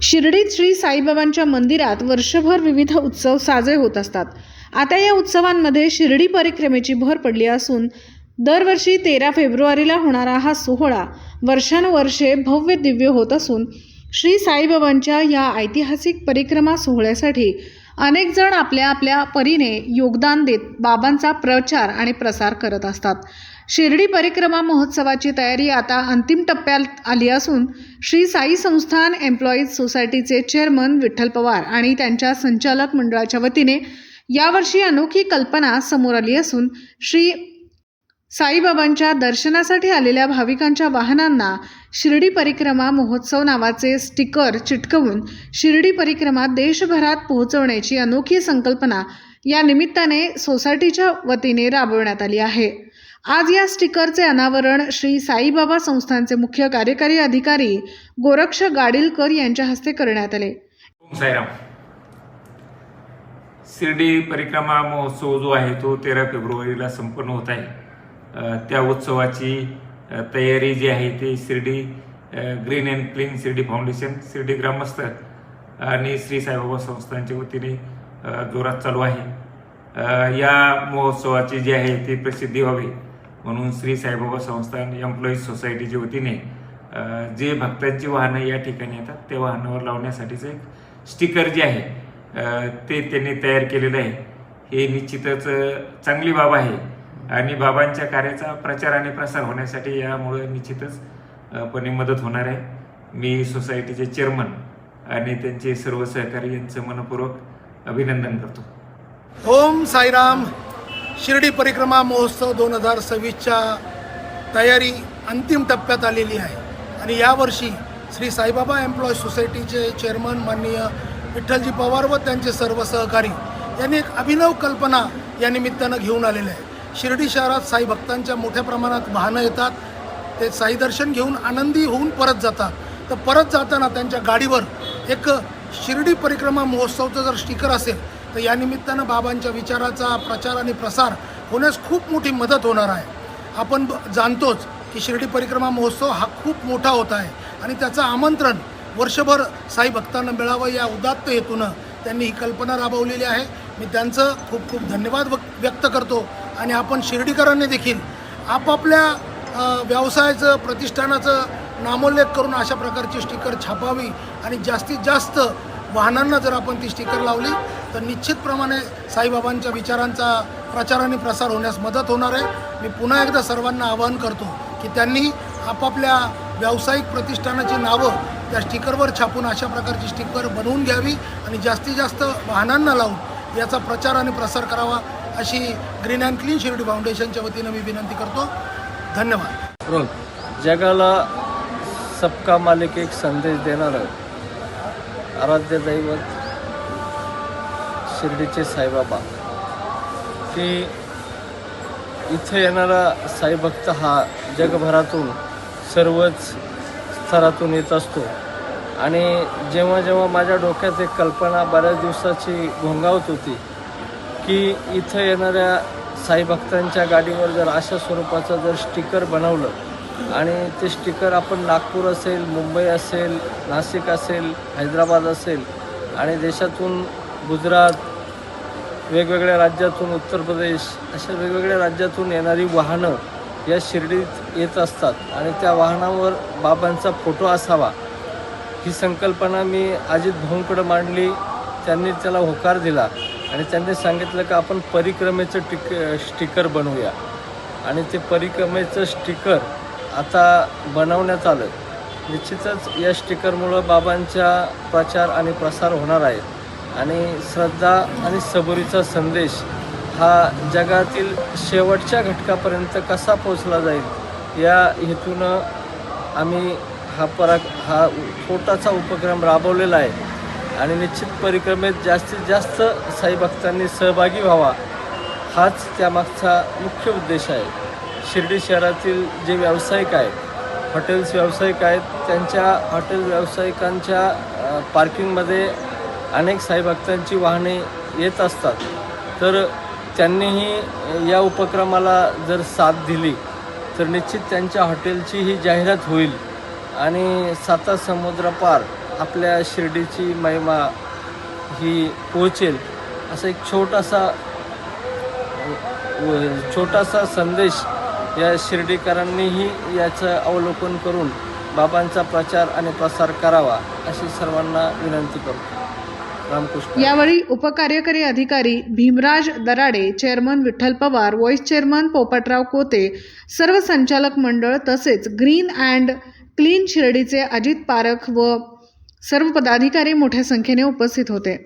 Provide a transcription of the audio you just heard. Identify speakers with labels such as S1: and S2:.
S1: शिर्डीत श्री साईबाबांच्या मंदिरात वर्षभर विविध उत्सव साजरे होत असतात। आता या उत्सवांमध्ये शिर्डी परिक्रमेची भर पडली असून दरवर्षी 13 फेब्रुवारीला होणारा हा सोहळा वर्षानुवर्षे भव्य दिव्य होत असून श्री साईबाबांच्या या ऐतिहासिक परिक्रमा सोहळ्यासाठी अनेक जण आपल्या आपल्या परीने योगदान देत बाबांचा प्रचार आणि प्रसार करत असतात। शिर्डी परिक्रमा महोत्सवाची तयारी आता अंतिम टप्प्यात आली असून श्री साई संस्थान एम्प्लॉईज सोसायटीचे चेअरमन विठ्ठल पवार आणि त्यांच्या संचालक मंडळाच्या वतीने यावर्षी अनोखी कल्पना समोर आली असून श्री साईबाबांच्या दर्शनासाठी आलेल्या भाविकांच्या वाहनांना शिर्डी परिक्रमा महोत्सव नावाचे स्टिकर चिटकवून शिर्डी परिक्रमा देशभरात पोहोचवण्याची अनोखी संकल्पना या निमित्ताने सोसायटीच्या वतीने राबवण्यात आली आहे। आज या स्टिकरचे अनावरण श्री साईबाबा संस्थानचे मुख्य कार्यकारी अधिकारी गोरक्ष गाडीलकर यांच्या हस्ते करण्यात आले।
S2: साईराम। शिर्डी परिक्रमा महोत्सव जो आहे तो 13 फेब्रुवारीला संपन्न होत आहे। त्या उत्सवाची तयारी जी आहे ती Shirdi green and clean Shirdi foundation, Shirdi ग्रामस्थ आणि श्री साईबाबा संस्थानच्या वतीने जोरात चालू आहे। या महोत्सवाची जी आहे ती प्रसिद्धी व्हावी म्हणून श्री साईबाबा संस्थान एम्प्लॉईज सोसायटीच्या वतीने जे भक्तांची वाहनं या ठिकाणी येतात त्या वाहनावर लावण्यासाठीचं एक स्टिकर जे आहे ते त्यांनी तयार केलेलं आहे। हे निश्चितच चांगली बाब आहे आणि बाबांच्या कार्याचा प्रचार आणि प्रसार होण्यासाठी यामुळे निश्चितच पण मदत होणार आहे। मी सोसायटीचे चेअरमन आणि त्यांचे सर्व सहकारी यांचं मनपूर्वक अभिनंदन करतो।
S3: ओम साईराम। शिर्डी परिक्रमा महोत्सव 2026च्या तयारी अंतिम टप्प्यात आलेली आहे आणि यावर्षी श्री साईबाबा एम्प्लॉई सोसायटीचे चेअरमन माननीय विठ्ठलजी पवार व त्यांचे सर्व सहकारी यांनी एक अभिनव कल्पना या निमित्तानं घेऊन आलेले आहे। शिर्डी शहरात साई भक्तांच्या मोठ्या प्रमाणात वाहनं येतात, ते साई दर्शन घेऊन आनंदी होऊन परत जातात। तर परत जाताना त्यांच्या गाडीवर एक शिर्डी परिक्रमा महोत्सवचं जर स्टिकर असेल तर या निमित्तानं बाबांच्या विचाराचा प्रचार आणि प्रसार होण्यास खूप मोठी मदत होणार आहे। आपण जाणतोच की शिर्डी परिक्रमा महोत्सव हा खूप मोठा होत आहे आणि त्याचं आमंत्रण वर्षभर साई भक्तांना मिळावं या उदात्त हेतूनं त्यांनी ही कल्पना राबवलेली आहे। मी त्यांचं खूप खूप धन्यवाद व्यक्त करतो आणि आपण शिर्डीकरांनी देखील आपापल्या व्यवसायाचं प्रतिष्ठानाचं नामोल्लेख करून अशा प्रकारची स्टिकर छापावी आणि जास्तीत जास्त वाहनांना जर आपण ती स्टिकर लावली तर निश्चितप्रमाणे साईबाबांच्या विचारांचा प्रचार आणि प्रसार होण्यास मदत होणार आहे। मी पुन्हा एकदा सर्वांना आवाहन करतो की त्यांनी आपापल्या व्यावसायिक प्रतिष्ठानाची नावं त्या स्टिकरवर छापून अशा प्रकारची स्टिकर बनवून घ्यावी आणि जास्तीत जास्त वाहनांना लावून याचा प्रचार आणि प्रसार करावा अशी ग्रीन अँड क्लीन शिर्डी फाउंडेशनच्या वतीनं मी विनंती करतो। धन्यवाद।
S4: जगाला सबका मालिक एक संदेश देणारं आराध्य दैवत शिर्डीचे साईबाबा की इथे येणारा साईभक्त हा जगभरातून सर्वच स्तरातून येत असतो आणि जेव्हा जेव्हा माझ्या डोक्यात एक कल्पना बऱ्याच दिवसाची घोंगावत होती की इथं येणाऱ्या साईभक्तांच्या गाडीवर जर अशा स्वरूपाचं जर स्टिकर बनवलं आणि ते स्टिकर आपण नागपूर असेल, मुंबई असेल, नाशिक असेल, हैदराबाद असेल आणि देशातून गुजरात, वेगवेगळ्या राज्यातून उत्तर प्रदेश अशा वेगवेगळ्या राज्यातून येणारी वाहनं या शिर्डीत येत असतात आणि त्या वाहनावर बाबांचा फोटो असावा ही संकल्पना मी अजित भाऊंकडे मांडली। त्यांनी त्याला होकार दिला आणि त्यांनी सांगितलं की आपण परिक्रमेचं स्टिकर बनवूया आणि ते परिक्रमेचं स्टिकर आता बनवण्यात आलं। निश्चितच या स्टिकरमुळं बाबांच्या प्रचार आणि प्रसार होणार आहे आणि श्रद्धा आणि सबुरीचा संदेश हा जगातील शेवटच्या घटकापर्यंत कसा पोचला जाईल या हेतूनं आम्ही हा छोटासा उपक्रम राबवलेला आहे आणि निश्चित परिक्रमेत जास्तीत जास्त साईभक्तांनी सहभागी व्हावा हाच त्यामागचा मुख्य उद्देश आहे। शिर्डी शहरातील जे व्यावसायिक आहेत, हॉटेल्स व्यावसायिक आहेत, त्यांच्या हॉटेल व्यावसायिकांच्या पार्किंगमध्ये अनेक साईभक्तांची वाहने येत असतात। तर त्यांनीही या उपक्रमाला जर साथ दिली तर निश्चित त्यांच्या हॉटेलची ही जाहिरात होईल आणि साता समुद्रपार आपल्या शिर्डीची महिमा ही पोहोचेल असा एक छोटासा संदेश या शिर्डीकरांनीही याचं अवलोकन करून बाबांचा प्रचार आणि प्रसार करावा अशी सर्वांना विनंती करतो. रामकृष्ण.
S1: यावेळी उपकार्यकारी अधिकारी Bhimraj Darade, chairman Vitthal Pawar, vice chairman Popatrao Kote, सर्व संचालक मंडळ तसेच ग्रीन अँड क्लीन शिर्डीचे अजित पारख व सर्व पदाधिकारी मोठ्या संख्येने उपस्थित होते.